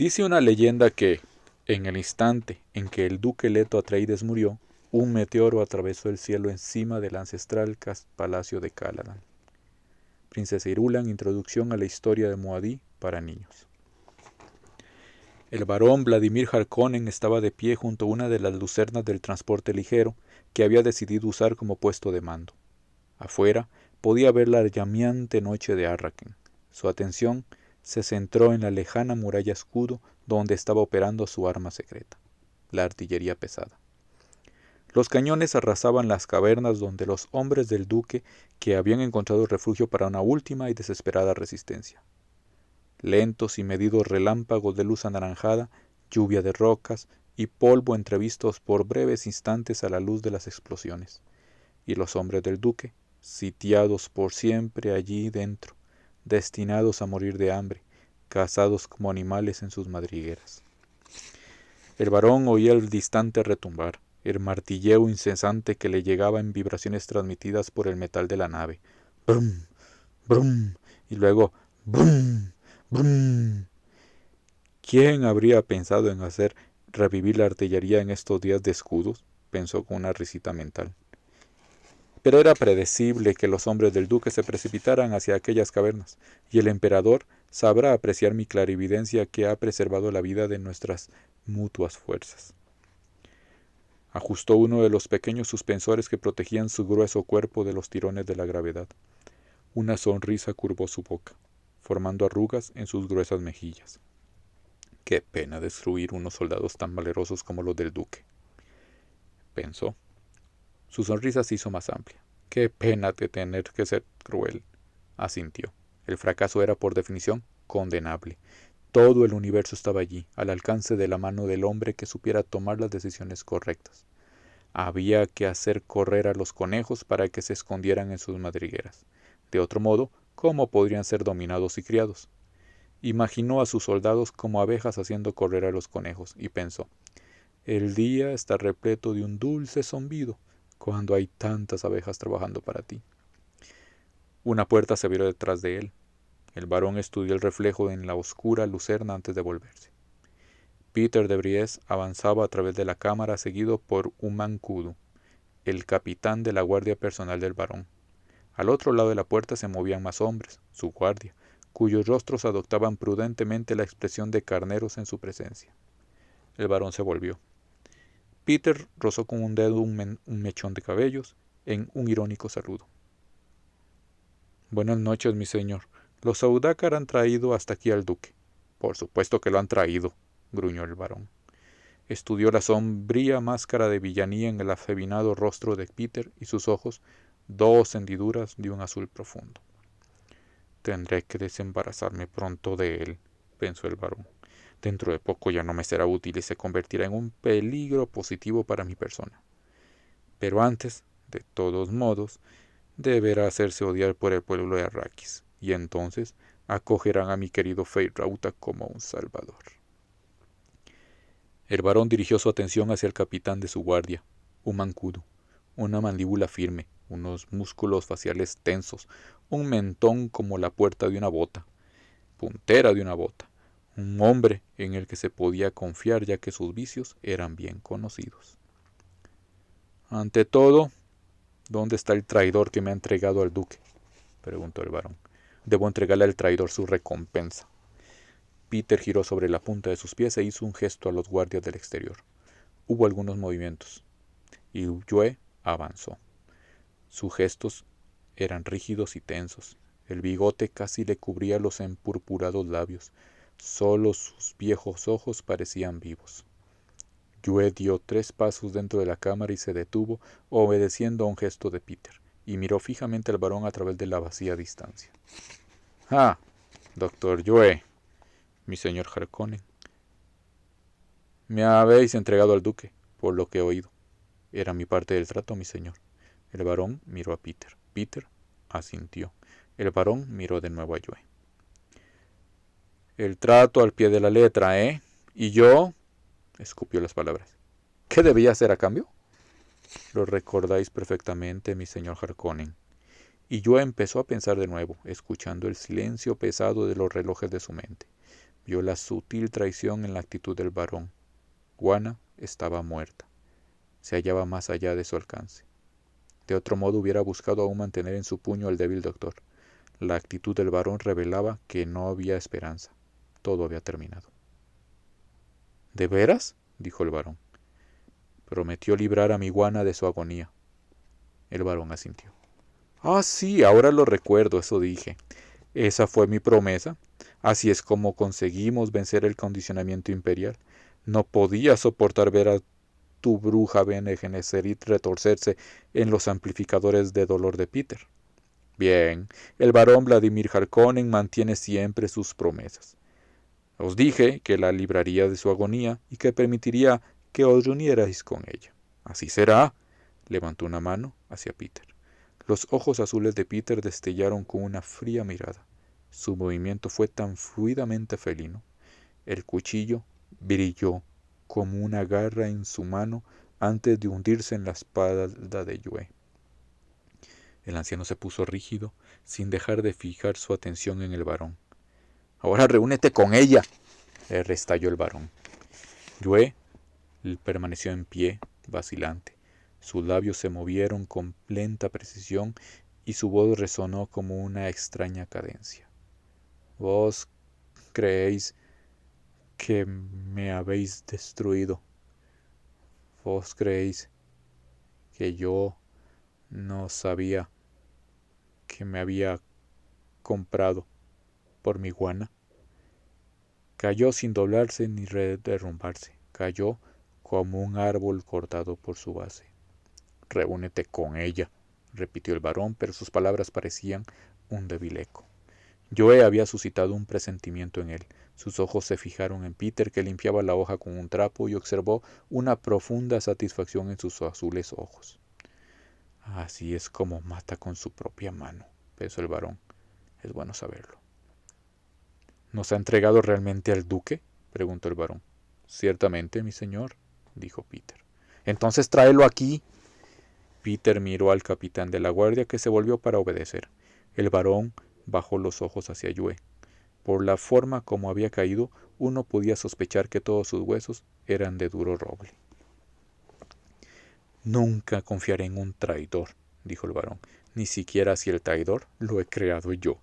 Dice una leyenda que, en el instante en que el duque Leto Atreides murió, un meteoro atravesó el cielo encima del ancestral palacio de Caladan. Princesa Irulan, introducción a la historia de Muad'Dib para niños. El barón Vladimir Harkonnen estaba de pie junto a una de las lucernas del transporte ligero que había decidido usar como puesto de mando. Afuera podía ver la llameante noche de Arrakeen. Su atención se centró en la lejana muralla escudo donde estaba operando su arma secreta, la artillería pesada. Los cañones arrasaban las cavernas donde los hombres del duque que habían encontrado refugio para una última y desesperada resistencia. Lentos y medidos relámpagos de luz anaranjada, lluvia de rocas y polvo entrevistos por breves instantes a la luz de las explosiones. Y los hombres del duque, sitiados por siempre allí dentro, destinados a morir de hambre, cazados como animales en sus madrigueras. El barón oía el distante retumbar, el martilleo incesante que le llegaba en vibraciones transmitidas por el metal de la nave. ¡Brum! ¡Brum! Y luego ¡brum! ¡Brum! ¿Quién habría pensado en hacer revivir la artillería en estos días de escudos? Pensó con una risita mental. Pero era predecible que los hombres del duque se precipitaran hacia aquellas cavernas, y el emperador sabrá apreciar mi clarividencia que ha preservado la vida de nuestras mutuas fuerzas. Ajustó uno de los pequeños suspensores que protegían su grueso cuerpo de los tirones de la gravedad. Una sonrisa curvó su boca, formando arrugas en sus gruesas mejillas. Qué pena destruir unos soldados tan valerosos como los del duque, pensó. Su sonrisa se hizo más amplia. Qué pena de tener que ser cruel, asintió. El fracaso era, por definición, condenable. Todo el universo estaba allí, al alcance de la mano del hombre que supiera tomar las decisiones correctas. Había que hacer correr a los conejos para que se escondieran en sus madrigueras. De otro modo, ¿cómo podrían ser dominados y criados? Imaginó a sus soldados como abejas haciendo correr a los conejos, y pensó, el día está repleto de un dulce zumbido, cuando hay tantas abejas trabajando para ti. Una puerta se abrió detrás de él. El barón estudió el reflejo en la oscura lucerna antes de volverse. Peter de Vries avanzaba a través de la cámara seguido por Uman Kudu, el capitán de la guardia personal del barón. Al otro lado de la puerta se movían más hombres, su guardia, cuyos rostros adoptaban prudentemente la expresión de carneros en su presencia. El barón se volvió. Peter rozó con un dedo un mechón de cabellos en un irónico saludo. Buenas noches, mi señor. Los Audácar han traído hasta aquí al duque. Por supuesto que lo han traído, gruñó el barón. Estudió la sombría máscara de villanía en el afeminado rostro de Peter y sus ojos, dos hendiduras de un azul profundo. Tendré que desembarazarme pronto de él, pensó el barón. Dentro de poco ya no me será útil y se convertirá en un peligro positivo para mi persona. Pero antes, de todos modos, deberá hacerse odiar por el pueblo de Arrakis, y entonces acogerán a mi querido Feyd-Rautha como un salvador. El barón dirigió su atención hacia el capitán de su guardia, Uman Kudu, una mandíbula firme, unos músculos faciales tensos, un mentón como la puerta de una bota, puntera de una bota, un hombre en el que se podía confiar ya que sus vicios eran bien conocidos. Ante todo, ¿dónde está el traidor que me ha entregado al duque?, preguntó el barón. Debo entregarle al traidor su recompensa. Peter giró sobre la punta de sus pies e hizo un gesto a los guardias del exterior. Hubo algunos movimientos, y Yue avanzó. Sus gestos eran rígidos y tensos. El bigote casi le cubría los empurpurados labios. Solo sus viejos ojos parecían vivos. Yue dio 3 pasos dentro de la cámara y se detuvo, obedeciendo a un gesto de Peter, y miró fijamente al barón a través de la vacía distancia. «Ah, doctor Yue, mi señor Harkonnen. Me habéis entregado al duque, por lo que he oído. Era mi parte del trato, mi señor». El barón miró a Peter. Peter asintió. El barón miró de nuevo a Yue. «El trato al pie de la letra, ¿eh? ¿Y yo?», escupió las palabras. «¿Qué debía hacer a cambio?». «Lo recordáis perfectamente, mi señor Harkonnen». Y Yue empezó a pensar de nuevo, escuchando el silencio pesado de los relojes de su mente. Vio la sutil traición en la actitud del varón. Juana estaba muerta. Se hallaba más allá de su alcance. De otro modo hubiera buscado aún mantener en su puño al débil doctor. La actitud del varón revelaba que no había esperanza. Todo había terminado. ¿De veras? Dijo el varón. Prometió librar a mi Juana de su agonía. El varón asintió. Ah, sí, ahora lo recuerdo, eso dije. Esa fue mi promesa. Así es como conseguimos vencer el condicionamiento imperial. No podía soportar ver a tu bruja Bene Gesserit retorcerse en los amplificadores de dolor de Peter. Bien, el barón Vladimir Harkonnen mantiene siempre sus promesas. Os dije que la libraría de su agonía y que permitiría que os reunierais con ella. Así será. Levantó una mano hacia Peter. Los ojos azules de Peter destellaron con una fría mirada. Su movimiento fue tan fluidamente felino. El cuchillo brilló como una garra en su mano antes de hundirse en la espalda de Yue. El anciano se puso rígido, sin dejar de fijar su atención en el varón. Ahora reúnete con ella, le restalló el varón. Yue permaneció en pie, vacilante. Sus labios se movieron con lenta precisión y su voz resonó como una extraña cadencia. Vos creéis que me habéis destruido. Vos creéis que yo no sabía que me había comprado por mi Juana. Cayó sin doblarse ni derrumbarse. Cayó como un árbol cortado por su base. Reúnete con ella, repitió el varón, pero sus palabras parecían un débil eco. Joe había suscitado un presentimiento en él. Sus ojos se fijaron en Peter, que limpiaba la hoja con un trapo, y observó una profunda satisfacción en sus azules ojos. Así es como mata con su propia mano, pensó el varón. Es bueno saberlo. ¿Nos ha entregado realmente al duque?, preguntó el varón. Ciertamente, mi señor, dijo Peter. Entonces tráelo aquí. Peter miró al capitán de la guardia, que se volvió para obedecer. El varón bajó los ojos hacia Yue. Por la forma como había caído, uno podía sospechar que todos sus huesos eran de duro roble. Nunca confiaré en un traidor, dijo el varón, ni siquiera si el traidor lo he creado yo.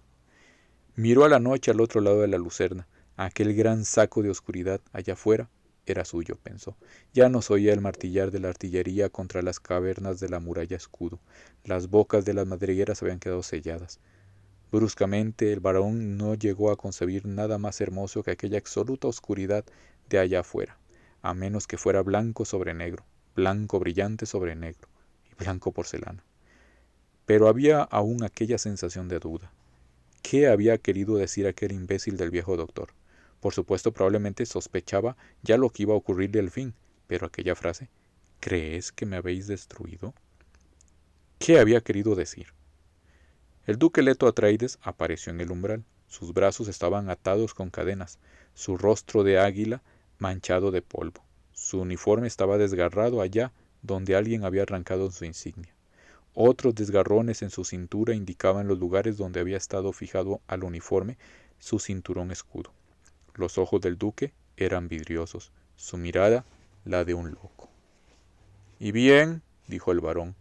Miró a la noche al otro lado de la lucerna. Aquel gran saco de oscuridad allá afuera era suyo, pensó. Ya no se oía el martillar de la artillería contra las cavernas de la muralla escudo. Las bocas de las madrigueras habían quedado selladas. Bruscamente el varón no llegó a concebir nada más hermoso que aquella absoluta oscuridad de allá afuera, a menos que fuera blanco sobre negro, blanco brillante sobre negro y blanco porcelana. Pero había aún aquella sensación de duda. ¿Qué había querido decir aquel imbécil del viejo doctor? Por supuesto, probablemente sospechaba ya lo que iba a ocurrirle al fin, pero aquella frase, ¿crees que me habéis destruido? ¿Qué había querido decir? El duque Leto Atreides apareció en el umbral. Sus brazos estaban atados con cadenas, su rostro de águila manchado de polvo. Su uniforme estaba desgarrado allá donde alguien había arrancado su insignia. Otros desgarrones en su cintura indicaban los lugares donde había estado fijado al uniforme su cinturón escudo. Los ojos del duque eran vidriosos, su mirada la de un loco. —¿Y bien? —dijo el varón.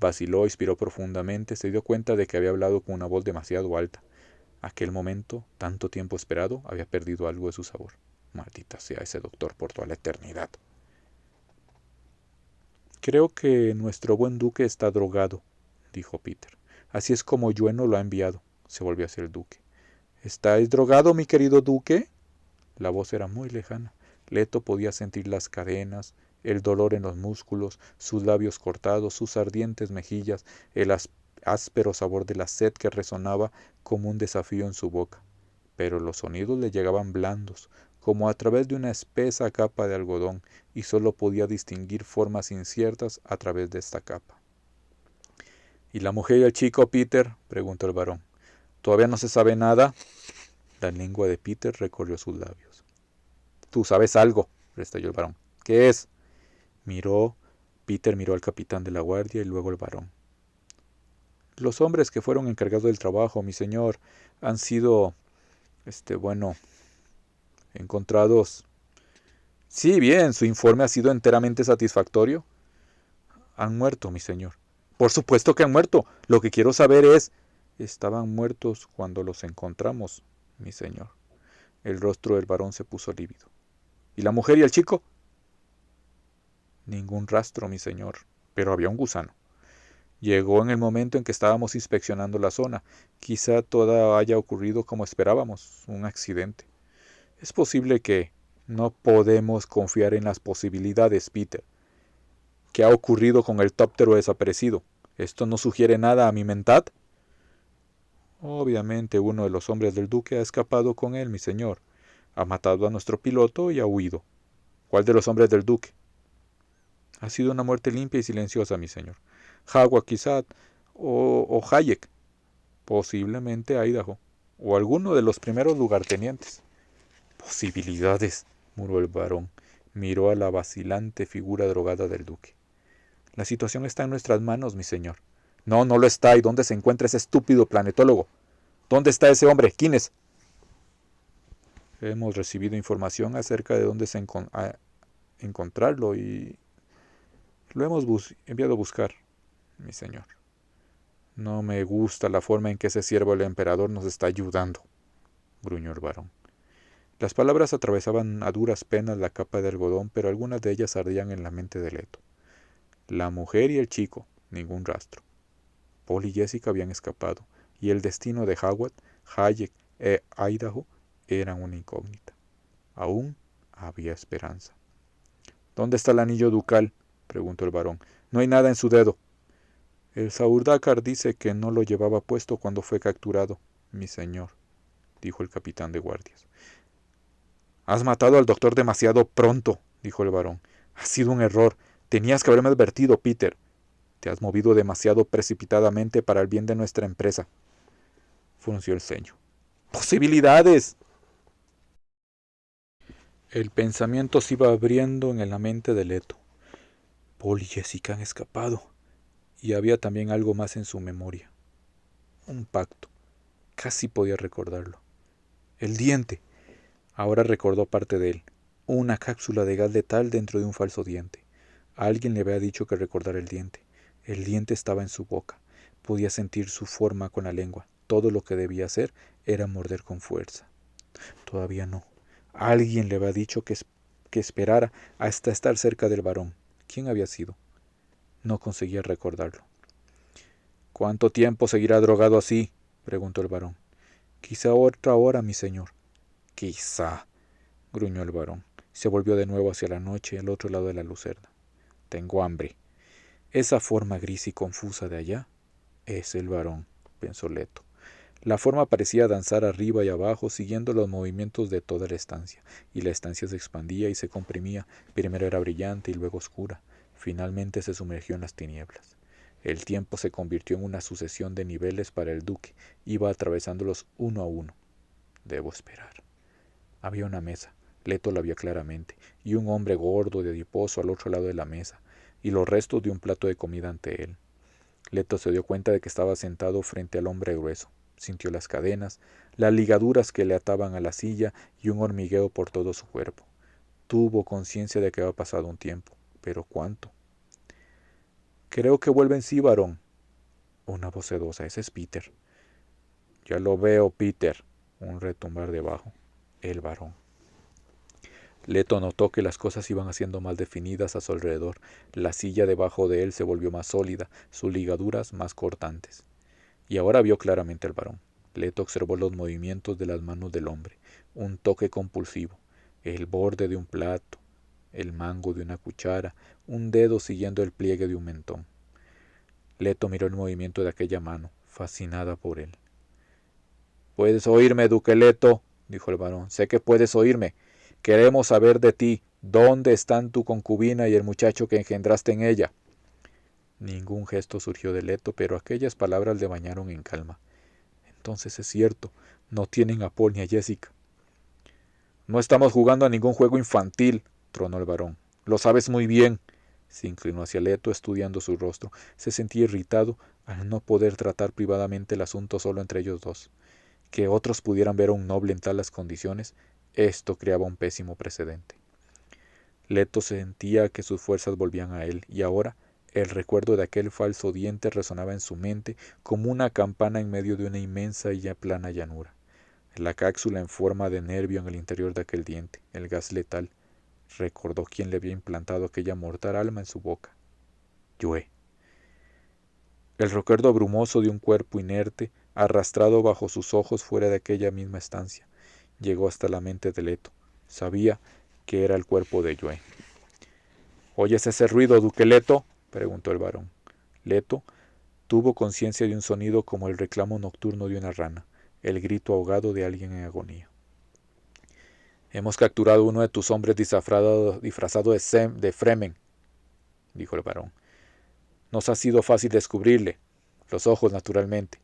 Vaciló, inspiró profundamente, se dio cuenta de que había hablado con una voz demasiado alta. Aquel momento, tanto tiempo esperado, había perdido algo de su sabor. Maldita sea ese doctor por toda la eternidad. Creo que nuestro buen duque está drogado, dijo Peter. Así es como Yue nos lo ha enviado. Se volvió hacia el duque. ¿Estáis drogado, mi querido duque? La voz era muy lejana. Leto podía sentir las cadenas, el dolor en los músculos, sus labios cortados, sus ardientes mejillas, el áspero sabor de la sed que resonaba como un desafío en su boca. Pero los sonidos le llegaban blandos, como a través de una espesa capa de algodón, y sólo podía distinguir formas inciertas a través de esta capa. —¿Y la mujer y el chico, Peter? —preguntó el varón. —¿Todavía no se sabe nada? La lengua de Peter recorrió sus labios. —Tú sabes algo —restalló el varón. —¿Qué es? Peter miró al capitán de la guardia y luego al varón. Los hombres que fueron encargados del trabajo, mi señor, han sido, Encontrados. Sí, bien, su informe ha sido enteramente satisfactorio. Han muerto, mi señor. Por supuesto que han muerto. Lo que quiero saber es... Estaban muertos cuando los encontramos, mi señor. El rostro del varón se puso lívido. ¿Y la mujer y el chico? Ningún rastro, mi señor. Pero había un gusano. Llegó en el momento en que estábamos inspeccionando la zona. Quizá todo haya ocurrido como esperábamos, un accidente. Es posible que... No podemos confiar en las posibilidades, Peter. ¿Qué ha ocurrido con el tóptero desaparecido? ¿Esto no sugiere nada a mi mentad? Obviamente uno de los hombres del duque ha escapado con él, mi señor. Ha matado a nuestro piloto y ha huido. ¿Cuál de los hombres del duque? Ha sido una muerte limpia y silenciosa, mi señor. Howard quizá, o Hayek, posiblemente Idaho, o alguno de los primeros lugartenientes. Posibilidades, murmuró el varón. Miró a la vacilante figura drogada del duque. La situación está en nuestras manos, mi señor. No, no lo está. ¿Y dónde se encuentra ese estúpido planetólogo? ¿Dónde está ese hombre? ¿Quién es? Hemos recibido información acerca de dónde encontrarlo y lo hemos enviado a buscar, mi señor. No me gusta la forma en que ese siervo del emperador nos está ayudando, gruñó el varón. Las palabras atravesaban a duras penas la capa de algodón, pero algunas de ellas ardían en la mente de Leto. La mujer y el chico, ningún rastro. Paul y Jessica habían escapado, y el destino de Howard, Hayek e Idaho eran una incógnita. Aún había esperanza. ¿Dónde está el anillo ducal? Preguntó el varón. No hay nada en su dedo. El Saurdácar dice que no lo llevaba puesto cuando fue capturado, mi señor, dijo el capitán de guardias. Has matado al doctor demasiado pronto, dijo el varón. Ha sido un error. Tenías que haberme advertido, Peter. Te has movido demasiado precipitadamente para el bien de nuestra empresa. Frunció el ceño. ¡Posibilidades! El pensamiento se iba abriendo en la mente de Leto. Paul y Jessica han escapado. Y había también algo más en su memoria. Un pacto. Casi podía recordarlo. El diente. Ahora recordó parte de él. Una cápsula de gas letal dentro de un falso diente. Alguien le había dicho que recordara el diente. El diente estaba en su boca. Podía sentir su forma con la lengua. Todo lo que debía hacer era morder con fuerza. Todavía no. Alguien le había dicho que esperara hasta estar cerca del varón. ¿Quién había sido? No conseguía recordarlo. ¿Cuánto tiempo seguirá drogado así? Preguntó el varón. Quizá otra hora, mi señor. Quizá, gruñó el varón. Se volvió de nuevo hacia la noche, al otro lado de la lucerna. Tengo hambre. Esa forma gris y confusa de allá es el varón, pensó Leto. La forma parecía danzar arriba y abajo, siguiendo los movimientos de toda la estancia, y la estancia se expandía y se comprimía. Primero era brillante y luego oscura. Finalmente se sumergió en las tinieblas. El tiempo se convirtió en una sucesión de niveles para el duque. Iba atravesándolos uno a uno. Debo esperar. Había una mesa. Leto la vio claramente, y un hombre gordo y adiposo al otro lado de la mesa, y los restos de un plato de comida ante él. Leto se dio cuenta de que estaba sentado frente al hombre grueso. Sintió las cadenas, las ligaduras que le ataban a la silla y un hormigueo por todo su cuerpo. Tuvo conciencia de que había pasado un tiempo, pero ¿cuánto? Creo que vuelve en sí, varón. Una voz sedosa, ese es Peter. Ya lo veo, Peter. Un retumbar debajo. El varón. Leto notó que las cosas iban haciendo más definidas a su alrededor. La silla debajo de él se volvió más sólida, sus ligaduras más cortantes. Y ahora vio claramente al varón. Leto observó los movimientos de las manos del hombre, un toque compulsivo, el borde de un plato, el mango de una cuchara, un dedo siguiendo el pliegue de un mentón. Leto miró el movimiento de aquella mano, fascinada por él. «Puedes oírme, duque Leto», dijo el varón. «Sé que puedes oírme. Queremos saber de ti. ¿Dónde están tu concubina y el muchacho que engendraste en ella?» Ningún gesto surgió de Leto, pero aquellas palabras le bañaron en calma. Entonces es cierto, no tienen a Paul ni a Jessica. «No estamos jugando a ningún juego infantil», tronó el varón. «Lo sabes muy bien». Se inclinó hacia Leto, estudiando su rostro. Se sentía irritado al no poder tratar privadamente el asunto solo entre ellos dos. Que otros pudieran ver a un noble en tales condiciones Esto creaba un pésimo precedente. Leto sentía que sus fuerzas volvían a él, y ahora el recuerdo de aquel falso diente resonaba en su mente como una campana en medio de una inmensa y plana llanura. La cápsula en forma de nervio en el interior de aquel diente, el gas letal. Recordó quién le había implantado aquella mortal alma en su boca. Yue. El recuerdo brumoso de un cuerpo inerte, arrastrado bajo sus ojos fuera de aquella misma estancia, llegó hasta la mente de Leto. Sabía que era el cuerpo de Yue. ¿Oyes ese ruido, duque Leto?, preguntó el varón. Leto tuvo conciencia de un sonido como el reclamo nocturno de una rana, el grito ahogado de alguien en agonía. Hemos capturado uno de tus hombres disfrazado de Fremen, dijo el varón. Nos ha sido fácil descubrirle, los ojos naturalmente.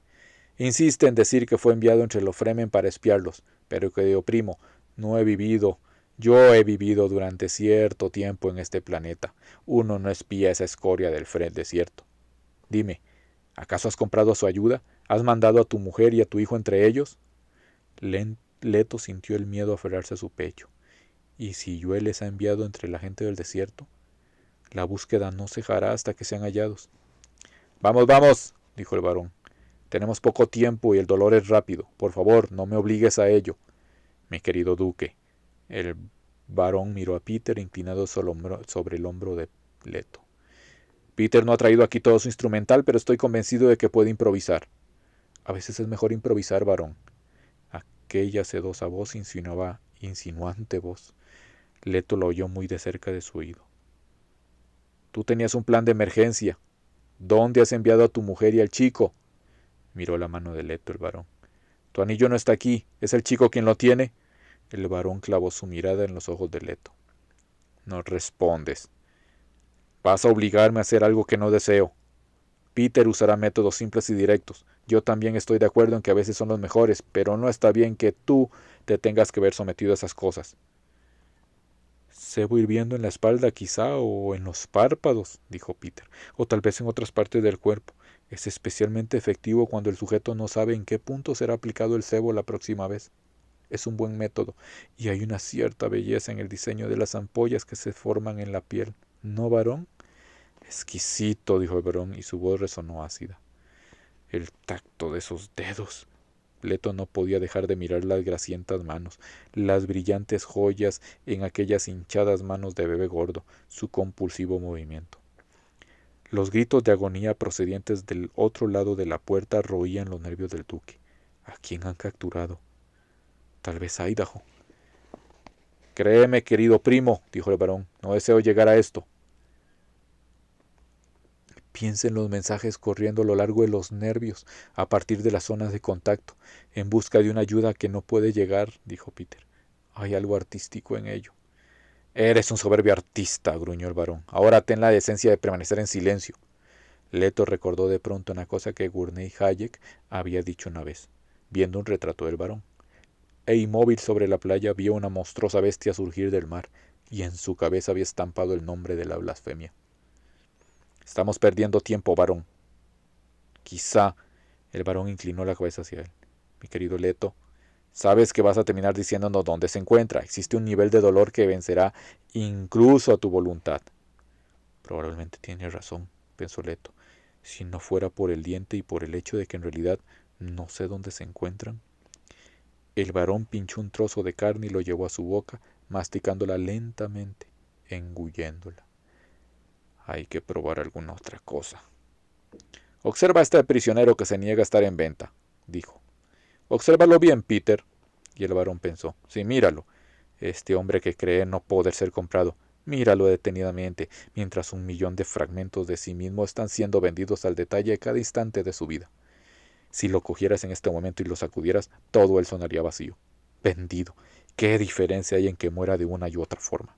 Insiste en decir que fue enviado entre los Fremen para espiarlos, pero querido primo, yo he vivido durante cierto tiempo en este planeta. Uno no espía esa escoria del desierto. Dime, ¿acaso has comprado su ayuda? ¿Has mandado a tu mujer y a tu hijo entre ellos? Leto sintió el miedo aferrarse a su pecho. ¿Y si Yue les ha enviado entre la gente del desierto? La búsqueda no cejará hasta que sean hallados. Vamos, vamos, dijo el varón. Tenemos poco tiempo y el dolor es rápido. Por favor, no me obligues a ello. Mi querido duque. El varón miró a Peter inclinado sobre el hombro de Leto. Peter no ha traído aquí todo su instrumental, pero estoy convencido de que puede improvisar. A veces es mejor improvisar, varón. Aquella sedosa voz insinuante voz. Leto la oyó muy de cerca de su oído. Tú tenías un plan de emergencia. ¿Dónde has enviado a tu mujer y al chico? Miró la mano de Leto el varón. Tu anillo no está aquí. ¿Es el chico quien lo tiene? El varón clavó su mirada en los ojos de Leto. No respondes. Vas a obligarme a hacer algo que no deseo. Peter usará métodos simples y directos. Yo también estoy de acuerdo en que a veces son los mejores, pero no está bien que tú te tengas que ver sometido a esas cosas. Cebo hirviendo en la espalda quizá, o en los párpados, dijo Peter, o tal vez en otras partes del cuerpo. Es especialmente efectivo cuando el sujeto no sabe en qué punto será aplicado el cebo la próxima vez. Es un buen método, y hay una cierta belleza en el diseño de las ampollas que se forman en la piel. ¿No, varón? Exquisito, dijo el varón, y su voz resonó ácida. El tacto de esos dedos. Leto no podía dejar de mirar las grasientas manos, las brillantes joyas en aquellas hinchadas manos de bebé gordo, su compulsivo movimiento. Los gritos de agonía procedientes del otro lado de la puerta roían los nervios del duque. ¿A quién han capturado? Tal vez a Idaho. Créeme, querido primo, dijo el varón, no deseo llegar a esto. Piensa en los mensajes corriendo a lo largo de los nervios, a partir de las zonas de contacto, en busca de una ayuda que no puede llegar, dijo Peter. Hay algo artístico en ello. Eres un soberbio artista, gruñó el varón. Ahora ten la decencia de permanecer en silencio. Leto recordó de pronto una cosa que Gurney Hayek había dicho una vez, viendo un retrato del varón. E inmóvil sobre la playa vio una monstruosa bestia surgir del mar, y en su cabeza había estampado el nombre de la blasfemia. Estamos perdiendo tiempo, varón. Quizá. El varón inclinó la cabeza hacia él. Mi querido Leto, sabes que vas a terminar diciéndonos dónde se encuentra. Existe un nivel de dolor que vencerá incluso a tu voluntad. Probablemente tiene razón, pensó Leto, si no fuera por el diente y por el hecho de que en realidad no sé dónde se encuentran. El varón pinchó un trozo de carne y lo llevó a su boca, masticándola lentamente, engulléndola. Hay que probar alguna otra cosa. Observa a este prisionero que se niega a estar en venta, dijo. Obsérvalo bien, Peter. Y el varón pensó, sí, míralo. Este hombre que cree no poder ser comprado. Míralo detenidamente, mientras 1.000.000 de fragmentos de sí mismo están siendo vendidos al detalle cada instante de su vida. Si lo cogieras en este momento y lo sacudieras, todo él sonaría vacío. Vendido. ¿Qué diferencia hay en que muera de una y otra forma?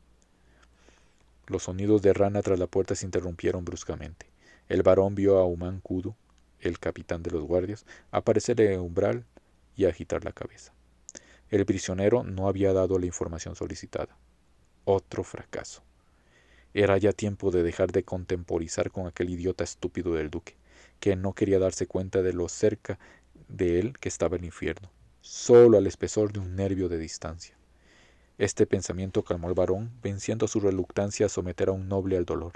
Los sonidos de rana tras la puerta se interrumpieron bruscamente. El varón vio a Uman Kudu, el capitán de los guardias, aparecer en el umbral y agitar la cabeza. El prisionero no había dado la información solicitada. Otro fracaso. Era ya tiempo de dejar de contemporizar con aquel idiota estúpido del duque, que no quería darse cuenta de lo cerca de él que estaba el infierno, solo al espesor de un nervio de distancia. Este pensamiento calmó al varón, venciendo su reluctancia a someter a un noble al dolor.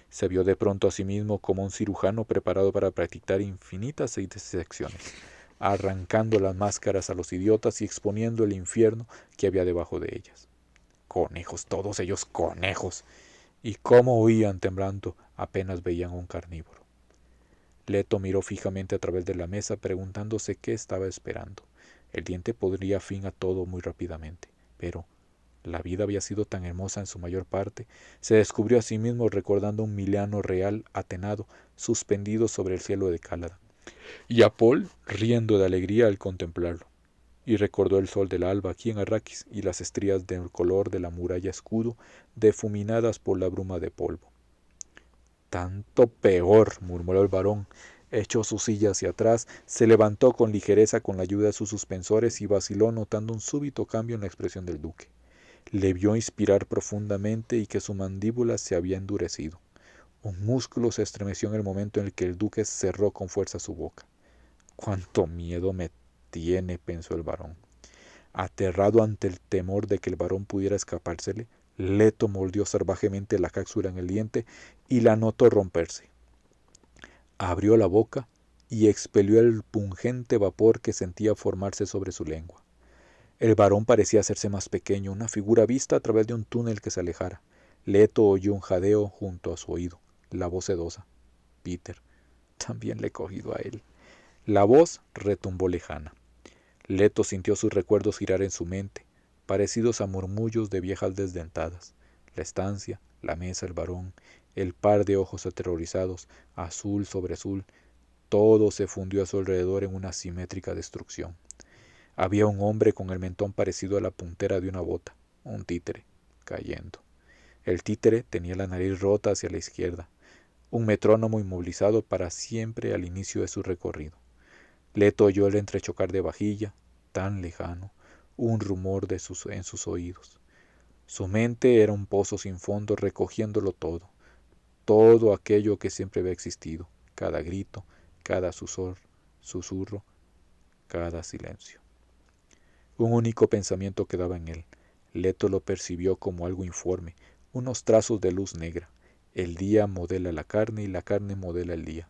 Se vio de pronto a sí mismo como un cirujano preparado para practicar infinitas disecciones, arrancando las máscaras a los idiotas y exponiendo el infierno que había debajo de ellas. Conejos, todos ellos conejos. Y cómo huían temblando apenas veían a un carnívoro. Leto miró fijamente a través de la mesa, preguntándose qué estaba esperando. El diente pondría fin a todo muy rápidamente, pero la vida había sido tan hermosa en su mayor parte, se descubrió a sí mismo recordando un Milano real atenado, suspendido sobre el cielo de Cálada, y a Paul riendo de alegría al contemplarlo. Y recordó el sol del alba aquí en Arrakis y las estrías del color de la muralla escudo, difuminadas por la bruma de polvo. Tanto peor, murmuró el varón. Echó su silla hacia atrás, se levantó con ligereza con la ayuda de sus suspensores y vaciló notando un súbito cambio en la expresión del duque. Le vio inspirar profundamente y que su mandíbula se había endurecido. Un músculo se estremeció en el momento en el que el duque cerró con fuerza su boca. «Cuánto miedo me tiene», pensó el varón. Aterrado ante el temor de que el varón pudiera escapársele, Leto mordió salvajemente la cápsula en el diente y la notó romperse. Abrió la boca y expelió el pungente vapor que sentía formarse sobre su lengua. El varón parecía hacerse más pequeño, una figura vista a través de un túnel que se alejara. Leto oyó un jadeo junto a su oído, la voz sedosa. Peter. También le he cogido a él. La voz retumbó lejana. Leto sintió sus recuerdos girar en su mente, parecidos a murmullos de viejas desdentadas. La estancia, la mesa, el varón, el par de ojos aterrorizados, azul sobre azul, todo se fundió a su alrededor en una simétrica destrucción. Había un hombre con el mentón parecido a la puntera de una bota, un títere, cayendo. El títere tenía la nariz rota hacia la izquierda, un metrónomo inmovilizado para siempre al inicio de su recorrido. Leto oyó el entrechocar de vajilla, tan lejano, un rumor en sus oídos. Su mente era un pozo sin fondo recogiéndolo todo, todo aquello que siempre había existido, cada grito, cada susurro, cada silencio. Un único pensamiento quedaba en él. Leto lo percibió como algo informe, unos trazos de luz negra. El día modela la carne y la carne modela el día.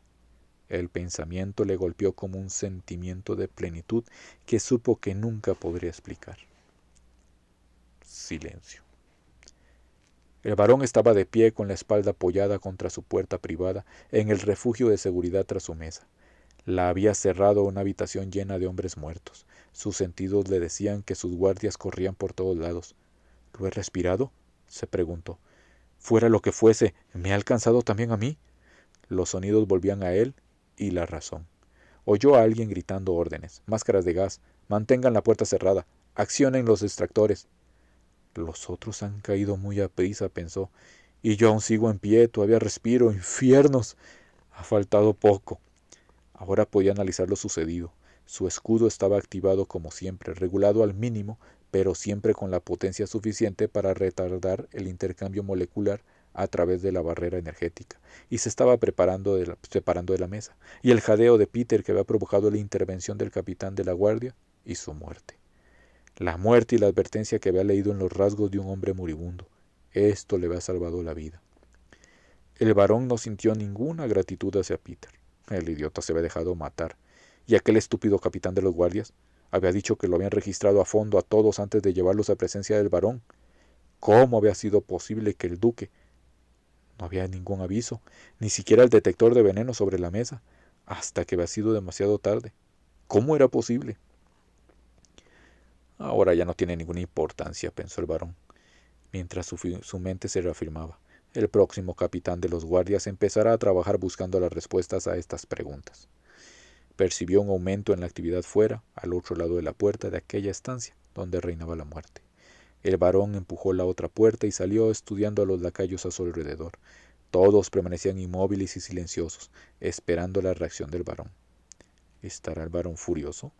El pensamiento le golpeó como un sentimiento de plenitud que supo que nunca podría explicar. Silencio. El varón estaba de pie con la espalda apoyada contra su puerta privada en el refugio de seguridad tras su mesa. La había cerrado una habitación llena de hombres muertos. Sus sentidos le decían que sus guardias corrían por todos lados. ¿Lo he respirado?, se preguntó. Fuera lo que fuese, ¿me ha alcanzado también a mí? Los sonidos volvían a él y la razón. Oyó a alguien gritando órdenes. Máscaras de gas. Mantengan la puerta cerrada. Accionen los extractores. Los otros han caído muy aprisa, pensó. Y yo aún sigo en pie, todavía respiro. ¡Infiernos! Ha faltado poco. Ahora podía analizar lo sucedido. Su escudo estaba activado como siempre, regulado al mínimo, pero siempre con la potencia suficiente para retardar el intercambio molecular a través de la barrera energética, y se estaba separando de la mesa, y el jadeo de Peter que había provocado la intervención del capitán de la guardia y su muerte. La muerte y la advertencia que había leído en los rasgos de un hombre moribundo. Esto le había salvado la vida. El varón no sintió ninguna gratitud hacia Peter. El idiota se había dejado matar. Y aquel estúpido capitán de los guardias había dicho que lo habían registrado a fondo a todos antes de llevarlos a presencia del varón. ¿Cómo había sido posible que el duque? No había ningún aviso, ni siquiera el detector de veneno sobre la mesa, hasta que había sido demasiado tarde. ¿Cómo era posible? Ahora ya no tiene ninguna importancia, pensó el varón, mientras su mente se reafirmaba. El próximo capitán de los guardias empezará a trabajar buscando las respuestas a estas preguntas. Percibió un aumento en la actividad fuera, al otro lado de la puerta de aquella estancia, donde reinaba la muerte. El varón empujó la otra puerta y salió estudiando a los lacayos a su alrededor. Todos permanecían inmóviles y silenciosos, esperando la reacción del varón. ¿Estará el varón furioso?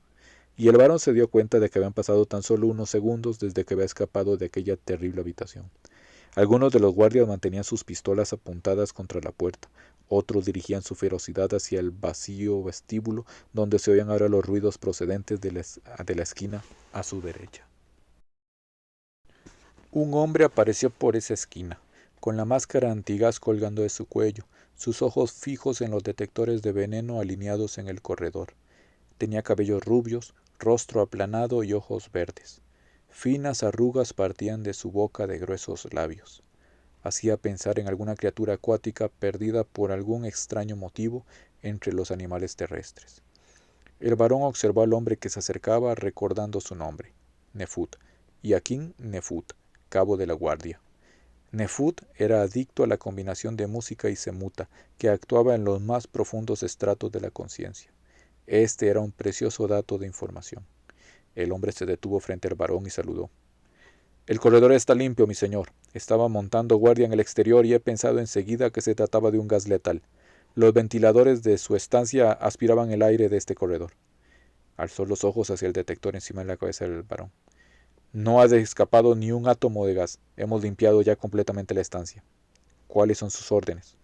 Y el varón se dio cuenta de que habían pasado tan solo unos segundos desde que había escapado de aquella terrible habitación. Algunos de los guardias mantenían sus pistolas apuntadas contra la puerta, otros dirigían su ferocidad hacia el vacío vestíbulo, donde se oían ahora los ruidos procedentes de la esquina a su derecha. Un hombre apareció por esa esquina, con la máscara antigás colgando de su cuello, sus ojos fijos en los detectores de veneno alineados en el corredor. Tenía cabellos rubios, rostro aplanado y ojos verdes. Finas arrugas partían de su boca de gruesos labios. Hacía pensar en alguna criatura acuática perdida por algún extraño motivo entre los animales terrestres. El varón observó al hombre que se acercaba recordando su nombre, Nefut, Yaquín Nefut, cabo de la guardia. Nefut era adicto a la combinación de música y semuta, que actuaba en los más profundos estratos de la conciencia. Este era un precioso dato de información. El hombre se detuvo frente al varón y saludó. El corredor está limpio, mi señor. Estaba montando guardia en el exterior y he pensado enseguida que se trataba de un gas letal. Los ventiladores de su estancia aspiraban el aire de este corredor. Alzó los ojos hacia el detector encima de la cabeza del varón. No ha escapado ni un átomo de gas. Hemos limpiado ya completamente la estancia. ¿Cuáles son sus órdenes?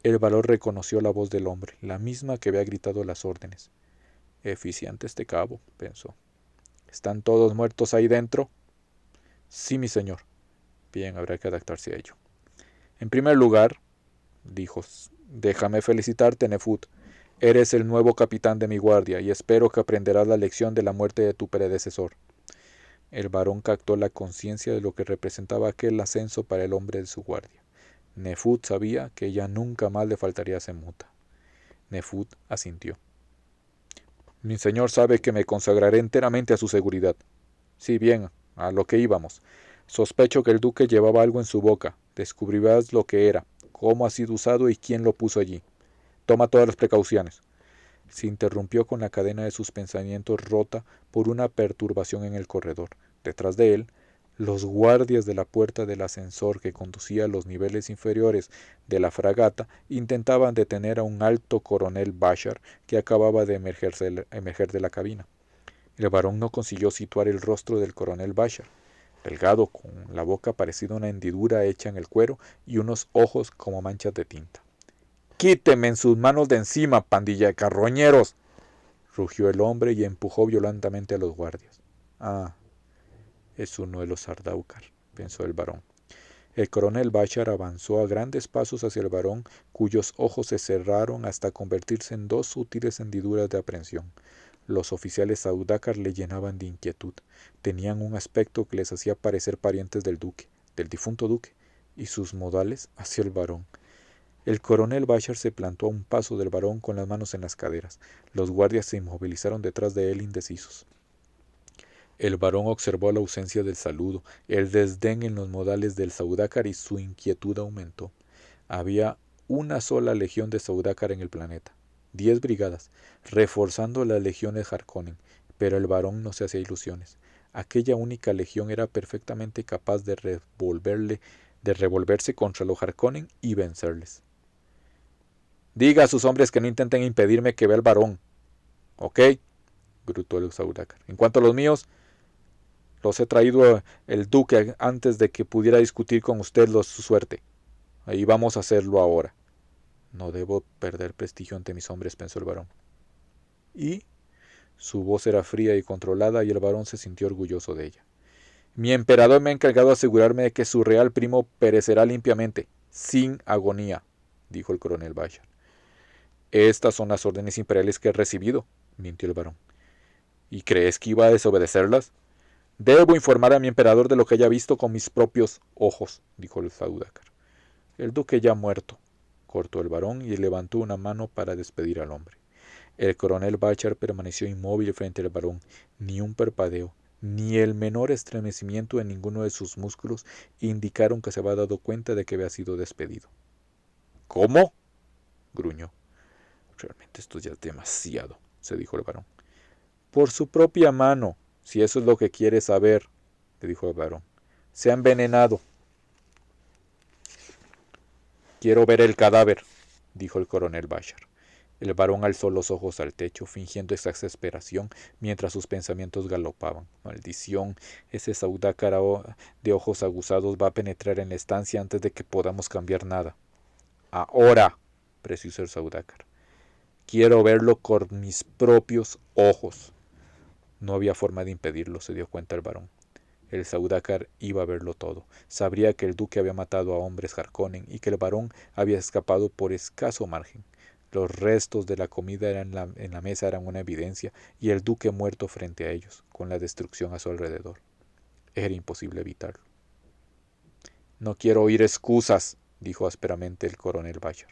El varón reconoció la voz del hombre, la misma que había gritado las órdenes. Eficiente este cabo, pensó. ¿Están todos muertos ahí dentro? Sí, mi señor. Bien, habrá que adaptarse a ello. En primer lugar, dijo, déjame felicitarte, Nefut. Eres el nuevo capitán de mi guardia y espero que aprenderás la lección de la muerte de tu predecesor. El varón captó la conciencia de lo que representaba aquel ascenso para el hombre de su guardia. Nefut sabía que ya nunca más le faltaría semuta. Nefut asintió. Mi señor sabe que me consagraré enteramente a su seguridad. Sí, bien, a lo que íbamos. Sospecho que el duque llevaba algo en su boca. Descubrirás lo que era, cómo ha sido usado y quién lo puso allí. Toma todas las precauciones. Se interrumpió con la cadena de sus pensamientos rota por una perturbación en el corredor. Detrás de él, los guardias de la puerta del ascensor que conducía a los niveles inferiores de la fragata intentaban detener a un alto coronel Bashar que acababa de emerger de la cabina. El varón no consiguió situar el rostro del coronel Bashar, delgado, con la boca parecida a una hendidura hecha en el cuero y unos ojos como manchas de tinta. ¡Quíteme en sus manos de encima, pandilla de carroñeros! Rugió el hombre y empujó violentamente a los guardias. Ah, es uno de los Sardaukar, pensó el varón. El coronel Bashar avanzó a grandes pasos hacia el varón, cuyos ojos se cerraron hasta convertirse en dos sutiles hendiduras de aprensión. Los oficiales Sardaukar le llenaban de inquietud. Tenían un aspecto que les hacía parecer parientes del duque, del difunto duque, y sus modales hacia el varón. El coronel Bashar se plantó a un paso del varón con las manos en las caderas. Los guardias se inmovilizaron detrás de él indecisos. El varón observó la ausencia del saludo, el desdén en los modales del Sardaukar y su inquietud aumentó. Había una sola legión de Sardaukar en el planeta, 10 brigadas, reforzando las legiones Harkonnen, pero el varón no se hacía ilusiones. Aquella única legión era perfectamente capaz de revolverse contra los Harkonnen y vencerles. Diga a sus hombres que no intenten impedirme que vea al varón. ¿Ok? Gritó el Sardaukar. En cuanto a los míos, los he traído el duque antes de que pudiera discutir con usted su suerte. Ahí vamos a hacerlo ahora. No debo perder prestigio ante mis hombres, pensó el varón. Y su voz era fría y controlada y el varón se sintió orgulloso de ella. Mi emperador me ha encargado de asegurarme de que su real primo perecerá limpiamente, sin agonía, dijo el coronel Bashar. Estas son las órdenes imperiales que he recibido, mintió el varón. ¿Y crees que iba a desobedecerlas? Debo informar a mi emperador de lo que haya visto con mis propios ojos, dijo el Sardaukar. El duque ya ha muerto, cortó el varón y levantó una mano para despedir al hombre. El coronel Bashar permaneció inmóvil frente al varón. Ni un parpadeo, ni el menor estremecimiento en ninguno de sus músculos indicaron que se había dado cuenta de que había sido despedido. ¿Cómo? Gruñó. Realmente esto ya es demasiado, se dijo el varón. Por su propia mano, si eso es lo que quiere saber, le dijo el varón. Se ha envenenado. Quiero ver el cadáver, dijo el coronel Bashar. El varón alzó los ojos al techo, fingiendo exasperación, mientras sus pensamientos galopaban. Maldición, ese Sardaukar de ojos aguzados va a penetrar en la estancia antes de que podamos cambiar nada. Ahora, precisó el Sardaukar. Quiero verlo con mis propios ojos. No había forma de impedirlo, se dio cuenta el varón. El Saudácar iba a verlo todo. Sabría que el duque había matado a hombres Harkonnen y que el varón había escapado por escaso margen. Los restos de la comida en la mesa eran una evidencia, y el duque muerto frente a ellos, con la destrucción a su alrededor. Era imposible evitarlo. No quiero oír excusas, dijo ásperamente el coronel Bashar.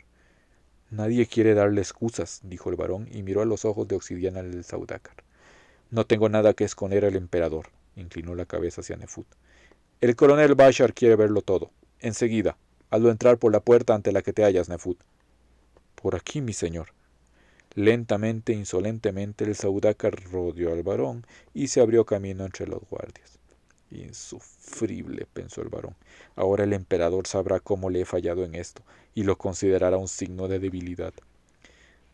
Nadie quiere darle excusas, dijo el varón, y miró a los ojos de obsidiana del Saudácar. No tengo nada que esconder al emperador, inclinó la cabeza hacia Nefut. El coronel Bashar quiere verlo todo. Enseguida. Hazlo entrar por la puerta ante la que te hallas, Nefut. Por aquí, mi señor. Lentamente, insolentemente, el Saudácar rodeó al varón y se abrió camino entre los guardias. Insufrible, pensó el varón. Ahora el emperador sabrá cómo le he fallado en esto, y lo considerará un signo de debilidad.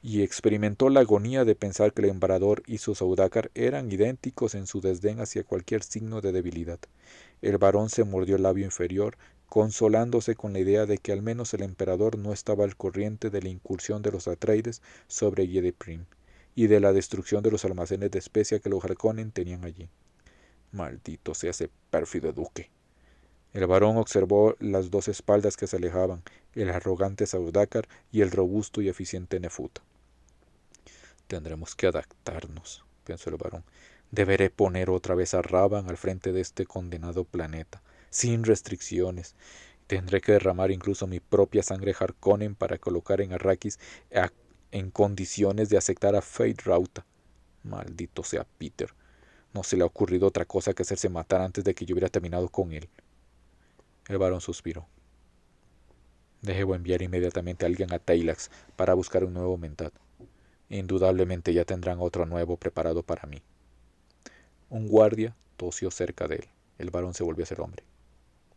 Y experimentó la agonía de pensar que el emperador y su Saudácar eran idénticos en su desdén hacia cualquier signo de debilidad. El varón se mordió el labio inferior, consolándose con la idea de que al menos el emperador no estaba al corriente de la incursión de los Atreides sobre Yedeprim y de la destrucción de los almacenes de especia que los Harkonnen tenían allí. Maldito sea ese pérfido duque. El varón observó las dos espaldas que se alejaban, el arrogante Saudácar y el robusto y eficiente Nefut. Tendremos que adaptarnos, pensó el varón. Deberé poner otra vez a Raban al frente de este condenado planeta, sin restricciones. Tendré que derramar incluso mi propia sangre Harkonnen para colocar en Arrakis en condiciones de aceptar a Fate Rauta. Maldito sea Peter. No se le ha ocurrido otra cosa que hacerse matar antes de que yo hubiera terminado con él. El varón suspiró. Debo enviar inmediatamente a alguien a Tailax para buscar un nuevo Mentat. Indudablemente ya tendrán otro nuevo preparado para mí. Un guardia tosió cerca de él. El varón se volvió hacia el hombre.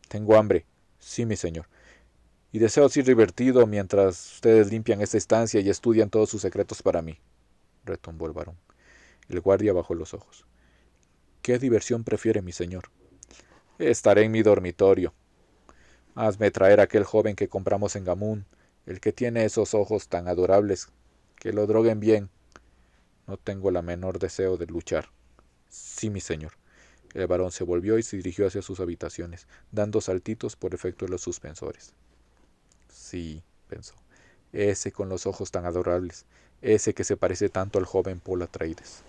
Tengo hambre. Sí, mi señor. Y deseo ser divertido mientras ustedes limpian esta estancia y estudian todos sus secretos para mí, retumbó el varón. El guardia bajó los ojos. ¿Qué diversión prefiere, mi señor? Estaré en mi dormitorio. Hazme traer a aquel joven que compramos en Gamun, el que tiene esos ojos tan adorables. Que lo droguen bien. No tengo la menor deseo de luchar. Sí, mi señor. El varón se volvió y se dirigió hacia sus habitaciones, dando saltitos por efecto de los suspensores. Sí, pensó, ese con los ojos tan adorables, ese que se parece tanto al joven Paul Atreides.